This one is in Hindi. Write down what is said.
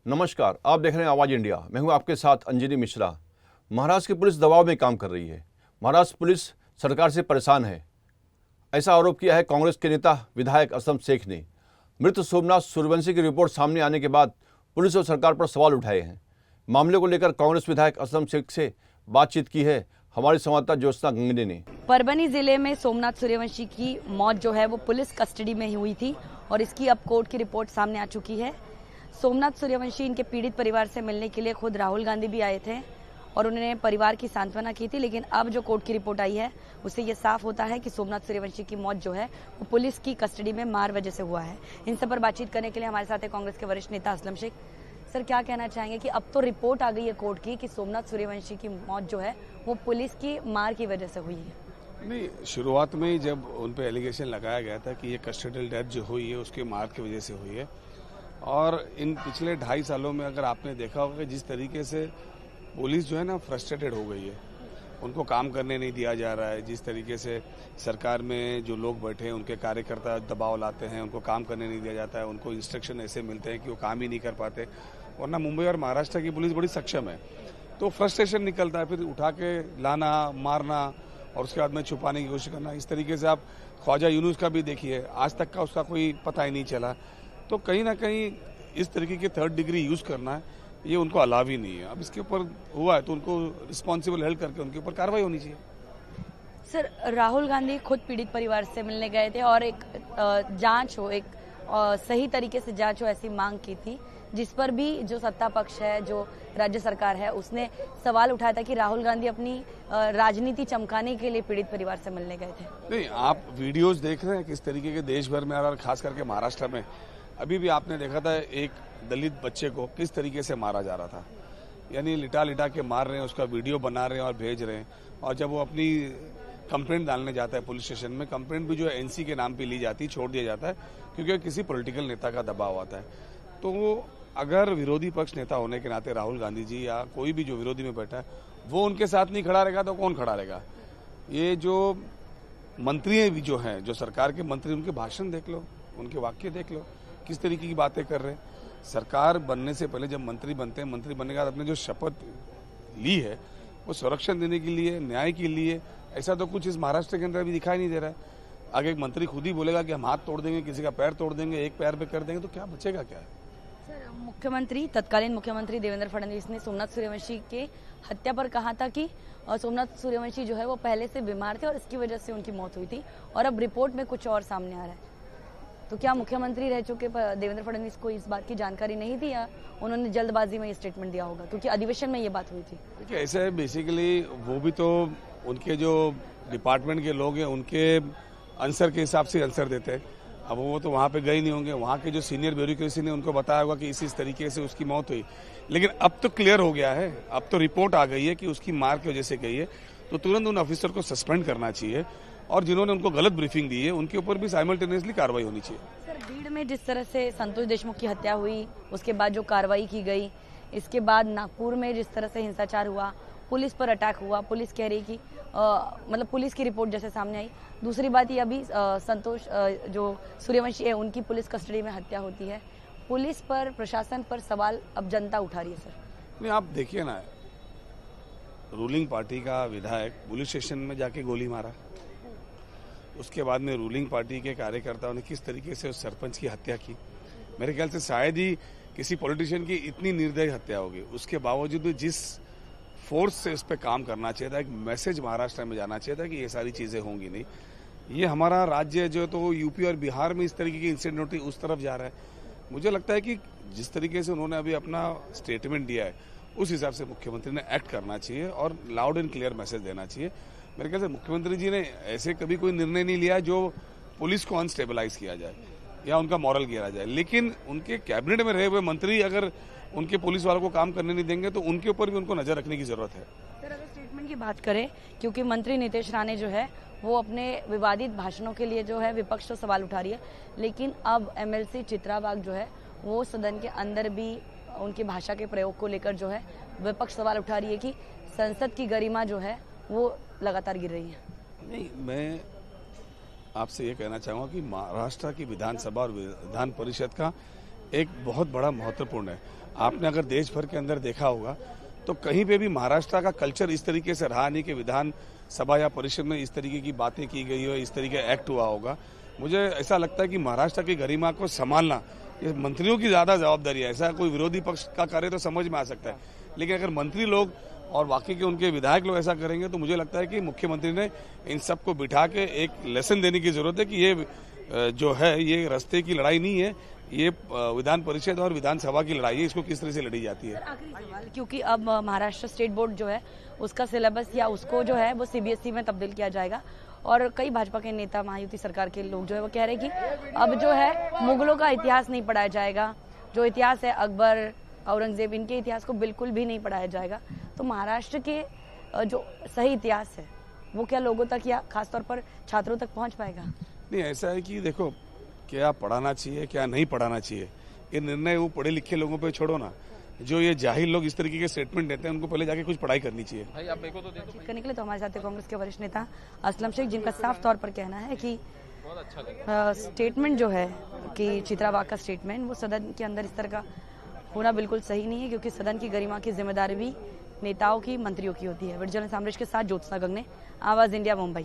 नमस्कार, आप देख रहे हैं आवाज़ इंडिया। मैं हूं आपके साथ अंजनी मिश्रा। महाराष्ट्र की पुलिस दबाव में काम कर रही है। महाराष्ट्र पुलिस सरकार से परेशान है, ऐसा आरोप किया है कांग्रेस के नेता विधायक असलम शेख ने। मृत सोमनाथ सूर्यवंशी की रिपोर्ट सामने आने के बाद पुलिस और सरकार पर सवाल उठाए हैं। मामले को लेकर कांग्रेस विधायक असलम शेख से बातचीत की है हमारी संवाददाता ज्योत्सना गंगने ने। परभनी जिले में सोमनाथ सूर्यवंशी की मौत जो है वो पुलिस कस्टडी में ही हुई थी और इसकी अब कोर्ट की रिपोर्ट सामने आ चुकी है। सोमनाथ सूर्यवंशी इनके पीड़ित परिवार से मिलने के लिए खुद राहुल गांधी भी आए थे और उन्होंने परिवार की सांत्वना की थी, लेकिन अब जो कोर्ट की रिपोर्ट आई है उससे ये साफ होता है कि सोमनाथ सूर्यवंशी की मौत जो है वो पुलिस की कस्टडी में मार वजह से हुआ है। इन सब पर बातचीत करने के लिए हमारे साथ है कांग्रेस के वरिष्ठ नेता असलम शेख। सर, क्या कहना चाहेंगे कि अब तो रिपोर्ट आ गई है कोर्ट की कि सोमनाथ सूर्यवंशी की मौत जो है वो पुलिस की मार की वजह से हुई है? नहीं, शुरुआत में ही जब उन पे एलिगेशन लगाया गया था कि ये कस्टडियल डेथ जो हुई है उसकी मार की वजह से हुई है, और इन पिछले 2.5 सालों में अगर आपने देखा होगा कि जिस तरीके से पुलिस जो है ना फ्रस्ट्रेटेड हो गई है, उनको काम करने नहीं दिया जा रहा है, जिस तरीके से सरकार में जो लोग बैठे हैं उनके कार्यकर्ता दबाव लाते हैं, उनको काम करने नहीं दिया जाता है, उनको इंस्ट्रक्शन ऐसे मिलते हैं कि वो काम ही नहीं कर पाते। वरना मुंबई और महाराष्ट्र की पुलिस बड़ी सक्षम है, तो फ्रस्ट्रेशन निकलता है, फिर उठा के लाना, मारना और उसके बाद में छुपाने की कोशिश करना। इस तरीके से आप ख्वाजा यूनुस का भी देखिए, आज तक का उसका कोई पता ही नहीं चला। तो कहीं ना कहीं इस तरीके के 3rd डिग्री यूज करना है, ये उनको अलाव ही नहीं है। अब इसके ऊपर हुआ है तो उनको रिस्पॉन्सिबल हेल्ड करके उनके ऊपर कार्रवाई होनी चाहिए। सर, राहुल गांधी खुद पीड़ित परिवार से मिलने गए थे और एक जांच हो, एक सही तरीके से जांच हो, ऐसी मांग की थी, जिस पर भी जो सत्ता पक्ष है, जो राज्य सरकार है, उसने सवाल उठाया था कि राहुल गांधी अपनी राजनीति चमकाने के लिए पीड़ित परिवार से मिलने गए थे। नहीं, आप वीडियोस देख रहे हैं किस तरीके के देश भर में और खास करके महाराष्ट्र में अभी भी आपने देखा था एक दलित बच्चे को किस तरीके से मारा जा रहा था, यानी लिटा लिटा के मार रहे हैं, उसका वीडियो बना रहे हैं और भेज रहे हैं। और जब वो अपनी कंप्लेंट डालने जाता है पुलिस स्टेशन में, कंप्लेंट भी जो है एनसी के नाम पे ली जाती है, छोड़ दिया जाता है क्योंकि किसी पॉलिटिकल नेता का दबाव आता है। तो वो अगर विरोधी पक्ष नेता होने के नाते राहुल गांधी जी या कोई भी जो विरोधी में बैठा है वो उनके साथ नहीं खड़ा रहेगा तो कौन खड़ा रहेगा? ये जो मंत्री भी जो हैं, जो सरकार के मंत्री, उनके भाषण देख लो, उनके वाक्य देख लो, किस तरीके की बातें कर रहे हैं। सरकार बनने से पहले जब मंत्री बनते हैं, मंत्री बनने के बाद अपने जो शपथ ली है वो संरक्षण देने के लिए, न्याय के लिए, ऐसा तो कुछ इस महाराष्ट्र के अंदर अभी दिखाई नहीं दे रहा है। आगे एक मंत्री खुद ही बोलेगा कि हम हाथ तोड़ देंगे, किसी का पैर तोड़ देंगे, एक पैर पे कर देंगे, तो क्या बचेगा क्या? सर, तत्कालीन मुख्यमंत्री देवेंद्र फडणवीस ने सोमनाथ सूर्यवंशी के हत्या पर कहा था कि सोमनाथ सूर्यवंशी जो है वो पहले से बीमार थे और इसकी वजह से उनकी मौत हुई थी, और अब रिपोर्ट में कुछ और सामने आ रहा है। तो क्या मुख्यमंत्री रह चुके देवेंद्र फडणवीस को इस बात की जानकारी नहीं थी या उन्होंने जल्दबाजी में ये स्टेटमेंट दिया होगा, क्योंकि अधिवेशन में ये बात हुई थी? देखिए, ऐसा है, बेसिकली वो भी तो उनके जो डिपार्टमेंट के लोग हैं उनके आंसर के हिसाब से आंसर देते हैं। अब वो तो वहाँ पे गए नहीं होंगे, वहाँ के जो सीनियर ब्यूरोक्रेसी ने उनको बताया होगा कि इस तरीके से उसकी मौत हुई। लेकिन अब तो क्लियर हो गया है, अब तो रिपोर्ट आ गई है कि उसकी मार की वजह से गई है, तो तुरंत उन ऑफिसर को सस्पेंड करना चाहिए और जिन्होंने उनको गलत ब्रीफिंग दी है उनके ऊपर भी साइमल्टेनियसली कार्रवाई होनी चाहिए। सर, भीड़ में जिस तरह से संतोष देशमुख की हत्या हुई, उसके बाद जो कार्रवाई की गई, इसके बाद नागपुर में जिस तरह से हिंसाचार हुआ, पुलिस पर अटैक हुआ, पुलिस कह रही कि मतलब पुलिस की रिपोर्ट जैसे सामने आई। दूसरी बात ये, अभी संतोष जो सूर्यवंशी है उनकी पुलिस कस्टडी में हत्या होती है। पुलिस पर, प्रशासन पर सवाल अब जनता उठा रही है। सर, नहीं, आप देखिए ना, रूलिंग पार्टी का विधायक पुलिस स्टेशन में जाके गोली मारा, उसके बाद में रूलिंग पार्टी के कार्यकर्ताओं ने किस तरीके से उस सरपंच की हत्या की। मेरे ख्याल से शायद ही किसी पॉलिटिशियन की इतनी निर्दयी हत्या होगी। उसके बावजूद भी जिस फोर्स से उस पर काम करना चाहिए था, एक मैसेज महाराष्ट्र में जाना चाहिए था कि ये सारी चीजें होंगी नहीं। ये हमारा राज्य जो तो यूपी और बिहार में इस तरीके की इंसिडेंट होती उस तरफ जा रहा है। मुझे लगता है कि जिस तरीके से उन्होंने अभी अपना स्टेटमेंट दिया है उस हिसाब से मुख्यमंत्री ने एक्ट करना चाहिए और लाउड एंड क्लियर मैसेज देना चाहिए। मेरे ख्याल से मुख्यमंत्री जी ने ऐसे कभी कोई निर्णय नहीं लिया जो पुलिस को अनस्टेबलाइज किया जाए या उनका मॉरल गिरा जाए, लेकिन उनके कैबिनेट में रहे हुए मंत्री अगर उनके पुलिस वालों को काम करने नहीं देंगे तो उनके ऊपर भी उनको नजर रखने की जरूरत है। सर, अगर स्टेटमेंट की बात करें, क्योंकि मंत्री नितेश राणे जो है वो अपने विवादित भाषणों के लिए जो है विपक्ष से सवाल उठा रही है, लेकिन अब एमएलसी चित्रा वाघ जो है वो सदन के अंदर भी उनकी भाषा के प्रयोग को लेकर जो है विपक्ष सवाल उठा रही है कि संसद की गरिमा जो है वो लगातार गिर रही है। नहीं, मैं आपसे ये कहना चाहूँगा कि महाराष्ट्र की विधानसभा और विधान परिषद का एक बहुत बड़ा महत्वपूर्ण है। आपने अगर देश भर के अंदर देखा होगा तो कहीं पे भी महाराष्ट्र का कल्चर इस तरीके से रहा नहीं कि विधान सभा या परिषद में इस तरीके की बातें की गई हो, इस तरीके एक्ट हुआ होगा। मुझे ऐसा लगता है कि महाराष्ट्र की गरिमा को संभालना ये मंत्रियों की ज्यादा जवाबदारी है। ऐसा कोई विरोधी पक्ष का करे तो समझ में आ सकता है, लेकिन अगर मंत्री लोग और बाकी के उनके विधायक लोग ऐसा करेंगे तो मुझे लगता है कि मुख्यमंत्री ने इन सबको बिठा के एक लेसन देने की जरूरत है कि ये जो है ये रास्ते की लड़ाई नहीं है, ये विधान परिषद और विधानसभा की लड़ाई है, इसको किस तरह से लड़ी जाती है। आखिरी सवाल, क्योंकि अब महाराष्ट्र स्टेट बोर्ड जो है उसका सिलेबस या उसको जो है वो सीबीएसई में तब्दील किया जाएगा और कई भाजपा के नेता, महायुति सरकार के लोग जो है वो कह रहे हैं कि अब जो है मुगलों का इतिहास नहीं पढ़ाया जाएगा, जो इतिहास है अकबर, औरंगजेब, इनके इतिहास को बिल्कुल भी नहीं पढ़ाया जाएगा। तो महाराष्ट्र के जो सही इतिहास है वो क्या लोगों तक या खासतौर पर छात्रों तक पहुंच पाएगा? नहीं, ऐसा है कि देखो क्या पढ़ाना चाहिए क्या नहीं पढ़ाना चाहिए, ये निर्णय वो पढ़े लिखे लोगों पे छोड़ो ना। जो ये जाहिल लोग इस तरीके के स्टेटमेंट देते हैं उनको पहले जाके कुछ पढ़ाई करनी चाहिए। बातचीत करने के लिए तो हमारे साथ कांग्रेस के वरिष्ठ नेता असलम शेख, जिनका साफ तौर पर कहना है कि स्टेटमेंट जो है कि चित्रावाग का स्टेटमेंट वो सदन के अंदर इस तरह का होना बिल्कुल सही नहीं है, क्योंकि सदन की गरिमा की जिम्मेदारी भी नेताओं की, मंत्रियों की होती है। वीडियो जर्नलिस्ट अमरीश के साथ ज्योत्सना गंगने, आवाज इंडिया, मुंबई।